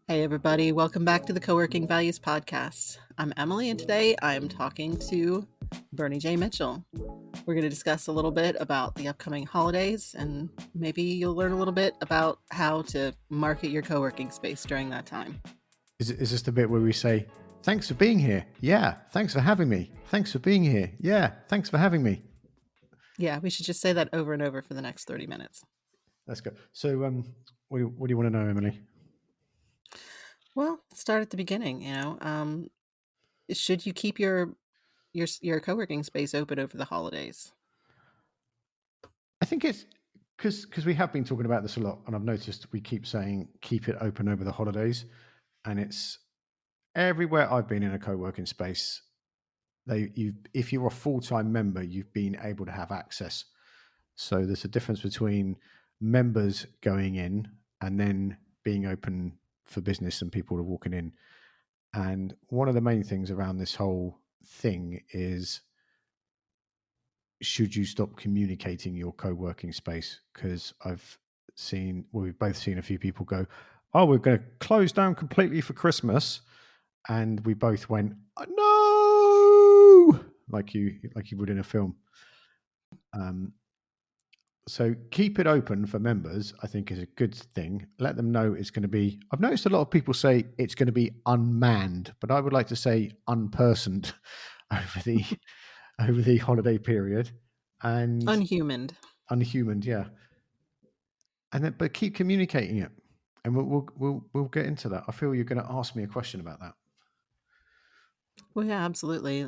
Hey, everybody. Welcome back to the Coworking Values Podcast. I'm Emily, and today I'm talking to Bernie J. Mitchell. We're going to discuss a little bit about the upcoming holidays, and maybe you'll learn a little bit about how to market your co-working space during that time. Is this the bit where we say, thanks for being here? Yeah, thanks for having me. Thanks for being here. Yeah, thanks for having me. Yeah, we should just say that over and over for the next 30 minutes. Let's go. So, what do you want to know, Emily? Well, let's start at the beginning. Should you keep your co-working space open over the holidays? I think it's because we have been talking about this a lot, and I've noticed we keep saying keep it open over the holidays, and it's everywhere I've been in a co-working space. If you're a full-time member, you've been able to have access. So there's a difference between members going in and then being open for business and people are walking in. And one of the main things around this whole thing is should you stop communicating your co-working space? Because we've both seen a few people go, oh, we're going to close down completely for Christmas. And we both went, no, like you would in a film. So keep it open for members, I think, is a good thing. Let them know it's going to be. I've noticed a lot of people say it's going to be unmanned, but I would like to say unpersoned over the holiday period and Unhumaned. unhumaned, yeah. And then, but keep communicating it, and we'll get into that. I feel you're going to ask me a question about that. Well, yeah, absolutely.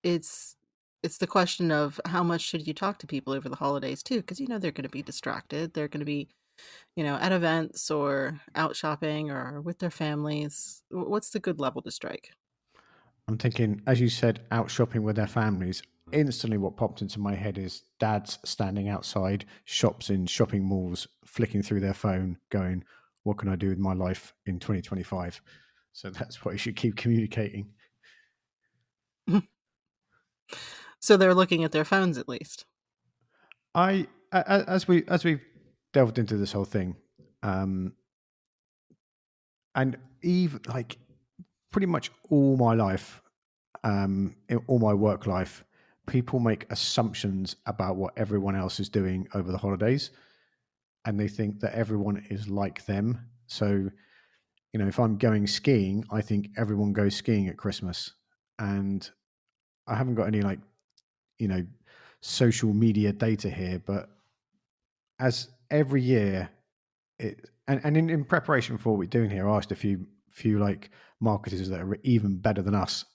It's it's the question of how much should you talk to people over the holidays too, because they're going to be distracted. They're going to be, at events or out shopping or with their families. What's the good level to strike? I'm thinking, as you said, out shopping with their families. Instantly, what popped into my head is dads standing outside shops in shopping malls, flicking through their phone, going, what can I do with my life in 2025? So that's what you should keep communicating. So they're looking at their phones at least. As we've delved into this whole thing, um, and even like pretty much all my life, in all my work life, people make assumptions about what everyone else is doing over the holidays, and they think that everyone is like them. So, if I'm going skiing, I think everyone goes skiing at Christmas, and I haven't got any you know social media data here, but as every year and in preparation for what we're doing here, I asked a few like marketers that are even better than us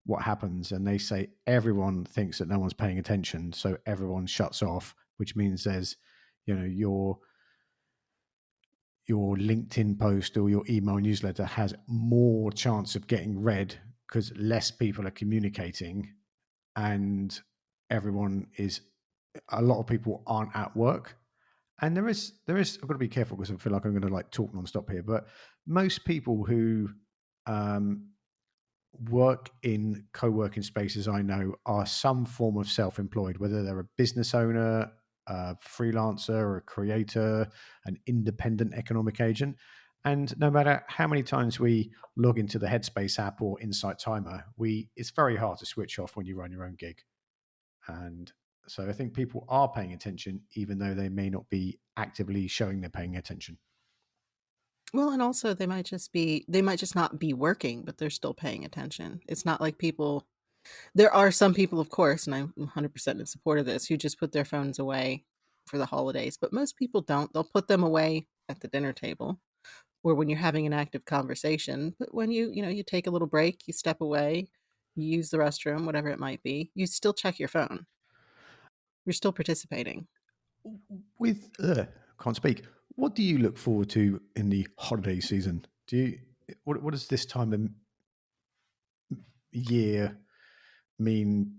what happens, and they say everyone thinks that no one's paying attention, so everyone shuts off, which means there's your LinkedIn post or your email newsletter has more chance of getting read because less people are communicating, and everyone is a lot of people aren't at work. And there is I've got to be careful because I feel like I'm going to like talk nonstop here, but most people who um, work in co-working spaces I know are some form of self-employed, whether they're a business owner, a freelancer, a creator, an independent economic agent. And no matter how many times we log into the Headspace app or Insight Timer, it's very hard to switch off when you run your own gig. And so I think people are paying attention, even though they may not be actively showing they're paying attention. Well, and also they might just not be working, but they're still paying attention. It's not like people. There are some people, of course, and I'm 100% in support of this, who just put their phones away for the holidays, but most people don't. They'll put them away at the dinner table or when you're having an active conversation. But when you take a little break, you step away, you use the restroom, whatever it might be, you still check your phone. You're still participating. With can't speak. What do you look forward to in the holiday season? What does this time of year mean?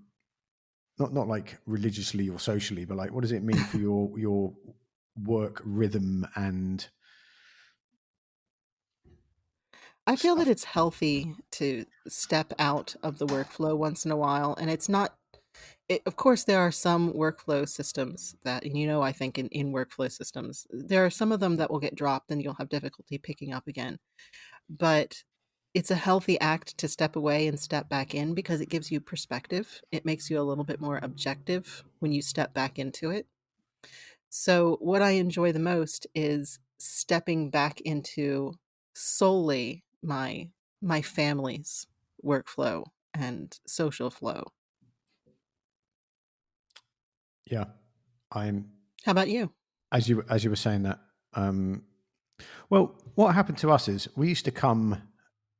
Not like religiously or socially, but like what does it mean for your work rhythm and I feel that stuff? it's healthy to step out of the workflow once in a while, and of course, there are some workflow systems that, and I think in workflow systems, there are some of them that will get dropped and you'll have difficulty picking up again. But it's a healthy act to step away and step back in because it gives you perspective. It makes you a little bit more objective when you step back into it. So, what I enjoy the most is stepping back into solely my family's workflow and social flow. Yeah, I'm How about you? as you were saying that. Well, what happened to us is we used to come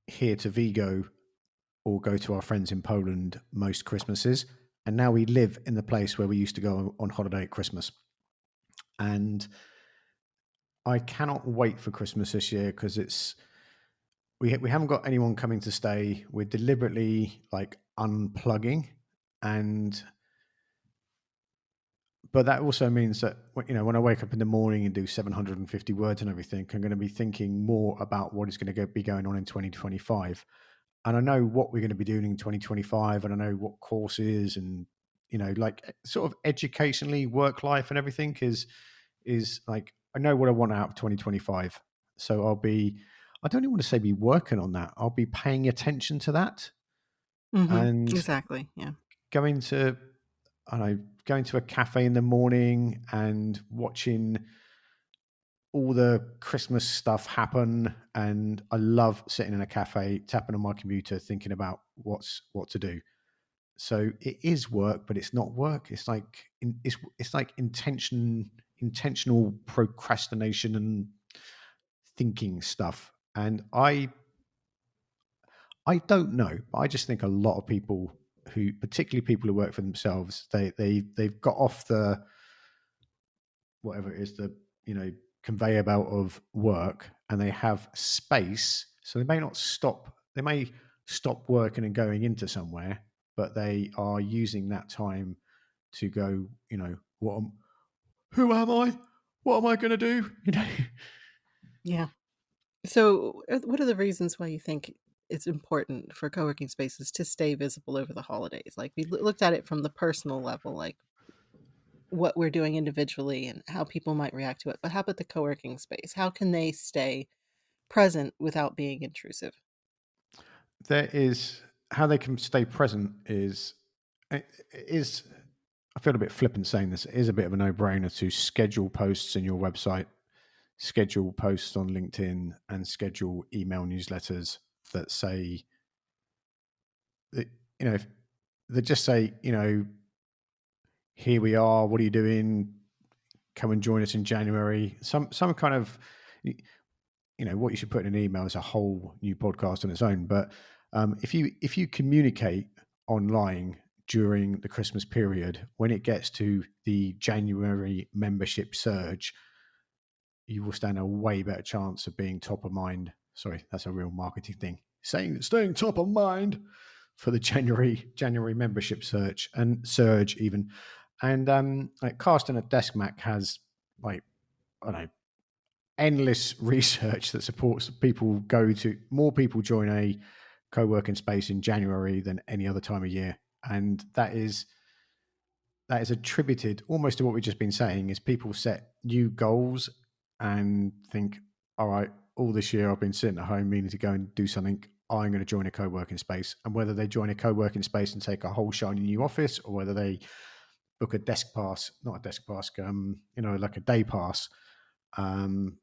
here to Vigo or go to our friends in Poland most Christmases, and now we live in the place where we used to go on holiday at Christmas. And I cannot wait for Christmas this year because we haven't got anyone coming to stay. We're deliberately like unplugging, and but that also means that when I wake up in the morning and do 750 words and everything, I'm going to be thinking more about what is going to be going on in 2025. And I know what we're going to be doing in 2025, and I know what courses and like sort of educationally, work life and everything is like I know what I want out of 2025. So I don't even want to say be working on that. I'll be paying attention to that and Exactly. Yeah. going to I don't know, going to a cafe in the morning and watching all the Christmas stuff happen. And I love sitting in a cafe, tapping on my computer, thinking about what to do. So it is work, but it's not work. It's like it's like intentional procrastination and thinking stuff. And I don't know, but I just think a lot of people who, particularly people who work for themselves, they've got off the whatever it is, the conveyor belt of work, and they have space. So they may stop working and going into somewhere, but they are using that time to go, who am I? What am I going to do? Yeah. So, what are the reasons why you think it's important for co-working spaces to stay visible over the holidays? Like we looked at it from the personal level, like what we're doing individually and how people might react to it. But how about the co-working space? How can they stay present without being intrusive? There is how they can stay present is I feel a bit flippant saying this. It is a bit of a no-brainer to schedule posts in your website, schedule posts on LinkedIn, and schedule email newsletters that say that if they just say here we are. What are you doing? Come and join us in January. Some kind of what you should put in an email is a whole new podcast on its own. But if you communicate online during the Christmas period, when it gets to the January membership surge, you will stand a way better chance of being top of mind. Sorry, that's a real marketing thing. Staying top of mind for the January membership surge even. And like Casting at Desk Mac has like I don't know endless research that supports more people join a co-working space in January than any other time of year. And that is attributed almost to what we've just been saying is people set new goals and think, all right, all this year I've been sitting at home meaning to go and do something. I'm going to join a co-working space. And whether they join a co-working space and take a whole shiny new office, or whether they book a desk pass, not a desk pass, like a day pass, um,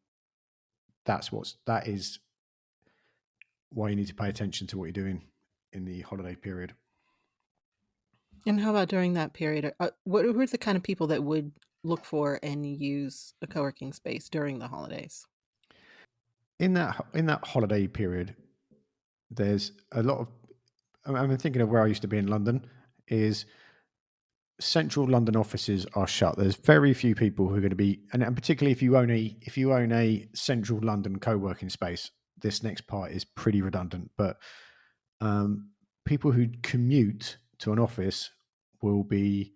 that is why you need to pay attention to what you're doing in the holiday period. And how about during that period? Who are the kind of people that would look for and use a co-working space during the holidays? In that holiday period, there's a lot of. I'm thinking of where I used to be in London. Is central London offices are shut. There's very few people who are going to be, and particularly if you own a central London co-working space. This next part is pretty redundant, but um, people who commute to an office will be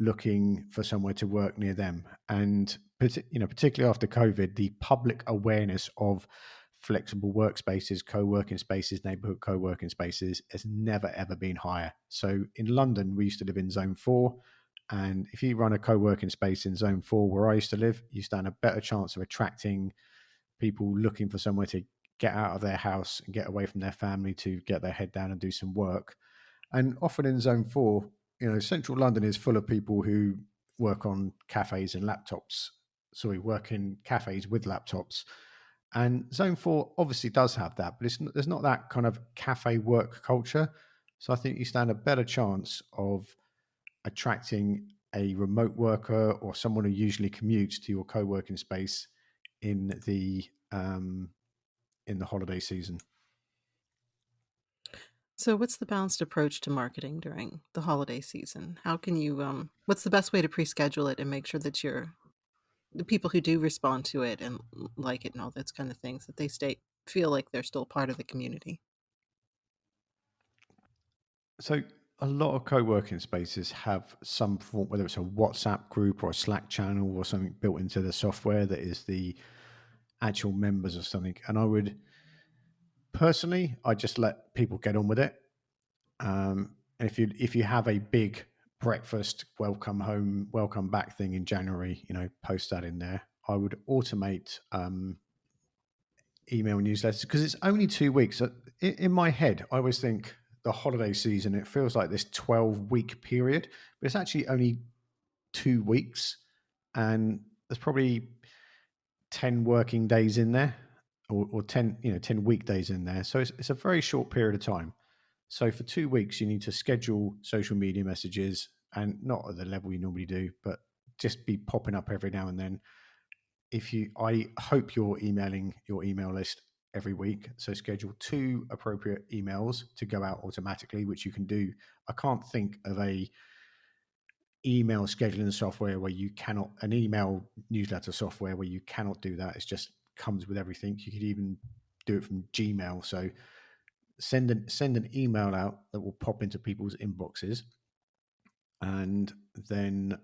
looking for somewhere to work near them. And particularly after COVID, the public awareness of flexible workspaces, co-working spaces, neighborhood co-working spaces has never ever been higher. So in London, we used to live in zone 4, and if you run a co-working space in zone 4 where I used to live, you stand a better chance of attracting people looking for somewhere to get out of their house and get away from their family to get their head down and do some work. And often in zone 4, central London is full of people who work on cafes and laptops. Sorry, work in cafes with laptops. And zone 4 obviously does have that, but there's not that kind of cafe work culture. So I think you stand a better chance of attracting a remote worker or someone who usually commutes to your co-working space in the holiday season. So, what's the balanced approach to marketing during the holiday season? How can you, what's the best way to pre-schedule it and make sure that the people who do respond to it and like it and all those kind of things, that they feel like they're still part of the community? So a lot of co-working spaces have some form, whether it's a WhatsApp group or a Slack channel or something built into the software that is the actual members or something. And I would personally, I just let people get on with it. And if you have a big breakfast, welcome home, welcome back thing in January, post that in there. I would automate email newsletters because it's only 2 weeks. In my head, I always think the holiday season, it feels like this 12-week period, but it's actually only 2 weeks. And there's probably 10 working days in there or 10 weekdays in there. So it's a very short period of time. So for 2 weeks, you need to schedule social media messages and not at the level you normally do, but just be popping up every now and then. I hope you're emailing your email list every week. So schedule 2 appropriate emails to go out automatically, which you can do. I can't think of a email scheduling software where you cannot, an email newsletter software where you cannot do that. It just comes with everything. You could even do it from Gmail. So send an email out that will pop into people's inboxes, and then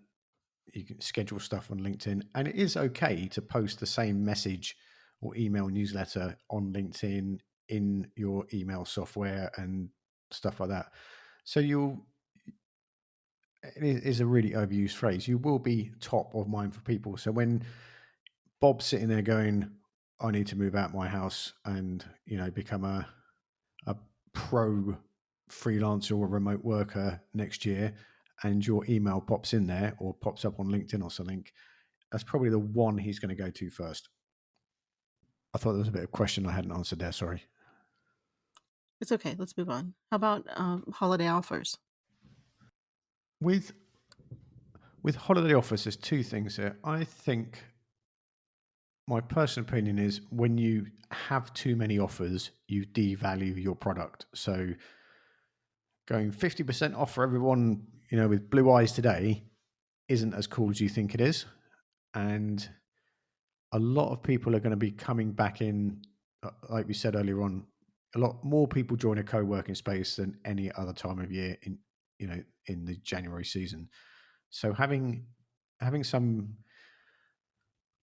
you can schedule stuff on LinkedIn. And it is okay to post the same message or email newsletter on LinkedIn in your email software and stuff like that. So it is a really overused phrase. You will be top of mind for people. So when Bob's sitting there going, I need to move out my house and, become a pro freelancer or remote worker next year, and your email pops in there or pops up on LinkedIn or something, that's probably the one he's going to go to first. I thought there was a bit of question I hadn't answered there. Sorry. It's okay. Let's move on. How about holiday offers? With holiday offers, there's two things here. I think my personal opinion is when you have too many offers, you devalue your product. So going 50% off for everyone, with blue eyes today isn't as cool as you think it is. And a lot of people are going to be coming back in, like we said earlier on, a lot more people join a co-working space than any other time of year in the January season. So having some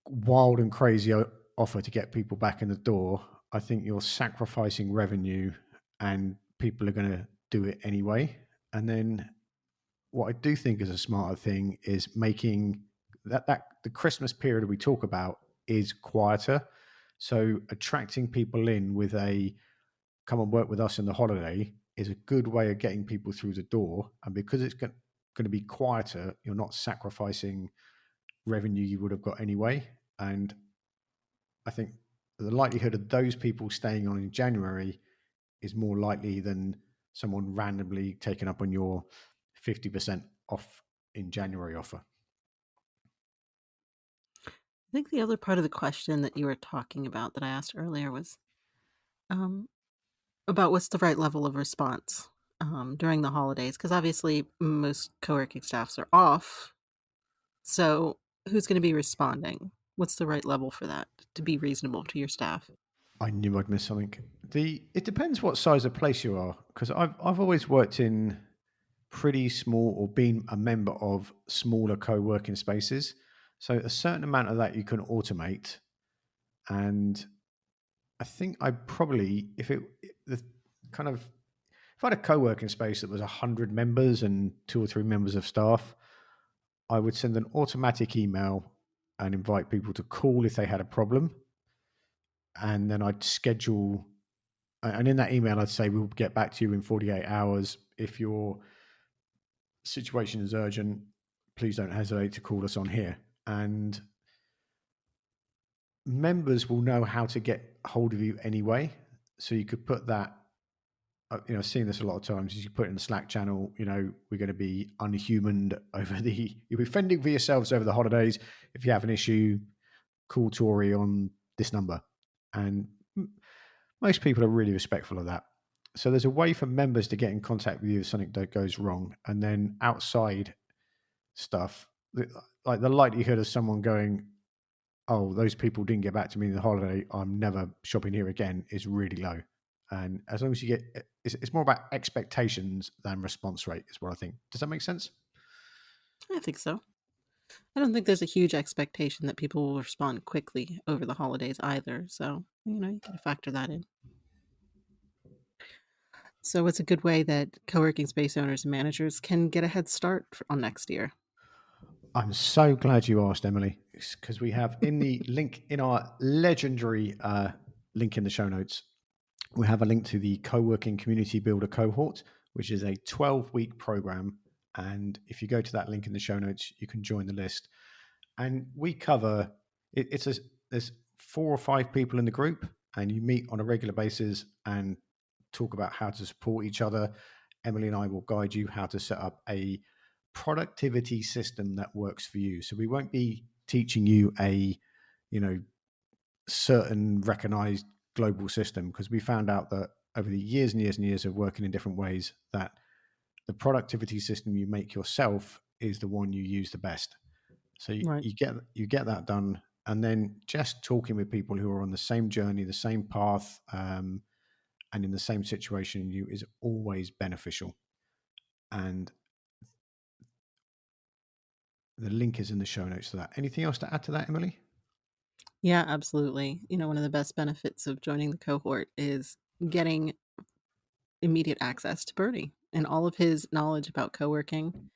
wild and crazy offer to get people back in the door, I think you're sacrificing revenue and people are going to do it anyway. And then what I do think is a smarter thing is making that the Christmas period we talk about is quieter. So attracting people in with a come and work with us in the holiday is a good way of getting people through the door. And because it's going to be quieter, you're not sacrificing revenue you would have got anyway. And I think the likelihood of those people staying on in January is more likely than someone randomly taking up on your 50% off in January offer. I think the other part of the question that you were talking about that I asked earlier was um, about what's the right level of response during the holidays. Because obviously, most co working staffs are off. So, who's going to be responding? What's the right level for that to be reasonable to your staff? I knew I'd miss something. It depends what size of place you are, because I've always worked in pretty small or been a member of smaller co-working spaces. So a certain amount of that you can automate, and I think I probably, if it, the kind of, if I had a co-working space that was 100 members and 2 or 3 members of staff, I would send an automatic email and invite people to call if they had a problem. And then I'd schedule, and in that email, I'd say, we'll get back to you in 48 hours. If your situation is urgent, please don't hesitate to call us on here. And members will know how to get hold of you anyway. So you could put that, I've seen this a lot of times. You put it in the Slack channel, we're going to be unhumaned you'll be fending for yourselves over the holidays. If you have an issue, call Tori on this number. And most people are really respectful of that. So there's a way for members to get in contact with you if something that goes wrong. And then outside stuff, like the likelihood of someone going, oh, those people didn't get back to me in the holiday, I'm never shopping here again, is really low. And as long as you get, it's more about expectations than response rate, is what I think. Does that make sense? I think so. I don't think there's a huge expectation that people will respond quickly over the holidays either. So, you got to factor that in. So, what's a good way that co working space owners and managers can get a head start on next year? I'm so glad you asked, Emily, because we have in the link in our legendary link in the show notes, we have a link to the Co-working Community Builder cohort, which is a 12-week program. And if you go to that link in the show notes, you can join the list. And we cover there's 4 or 5 people in the group, and you meet on a regular basis and talk about how to support each other. Emily and I will guide you how to set up a productivity system that works for you. So we won't be teaching you a, certain recognized global system, because we found out that over the years and years and years of working in different ways, that the productivity system you make yourself is the one you use the best. So Right. you get that done, and then just talking with people who are on the same journey, the same path, and in the same situation you is always beneficial. And the link is in the show notes to that. Anything else to add to that, Emily? Yeah, absolutely. One of the best benefits of joining the cohort is getting immediate access to Bernie and all of his knowledge about co working.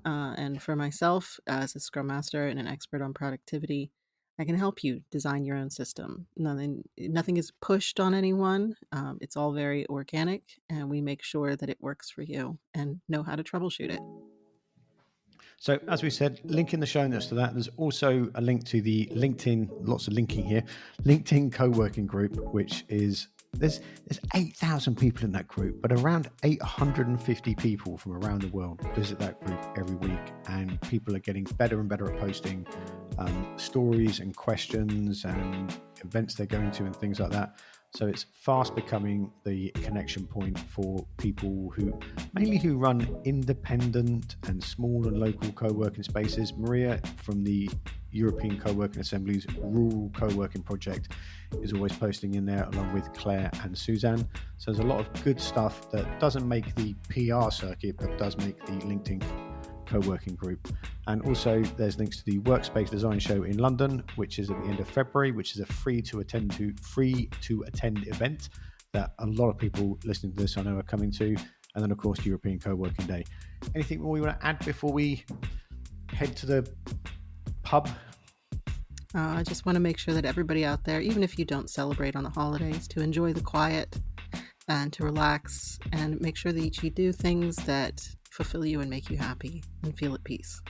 And for myself, as a scrum master and an expert on productivity, I can help you design your own system. Nothing is pushed on anyone. It's all very organic, and we make sure that it works for you and know how to troubleshoot it. So, as we said, link in the show notes to that. There's also a link to the LinkedIn, lots of linking here, LinkedIn co-working group, which is there's 8,000 people in that group, but around 850 people from around the world visit that group every week, and people are getting better and better at posting stories and questions and events they're going to and things like that. So it's fast becoming the connection point for people who run independent and small and local co-working spaces. Maria from the European Co-working Assembly's Rural Co-working Project is always posting in there, along with Claire and Suzanne. So there's a lot of good stuff that doesn't make the PR circuit, but does make the LinkedIn co-working group. And also there's links to the Workspace Design Show in London, which is at the end of February, which is a free to attend event that a lot of people listening to this I know are coming to. And then of course European Co-working Day. Anything more you want to add before we head to the pub? I just want to make sure that everybody out there, even if you don't celebrate on the holidays, to enjoy the quiet and to relax, and make sure that you do things that fulfill you and make you happy and feel at peace.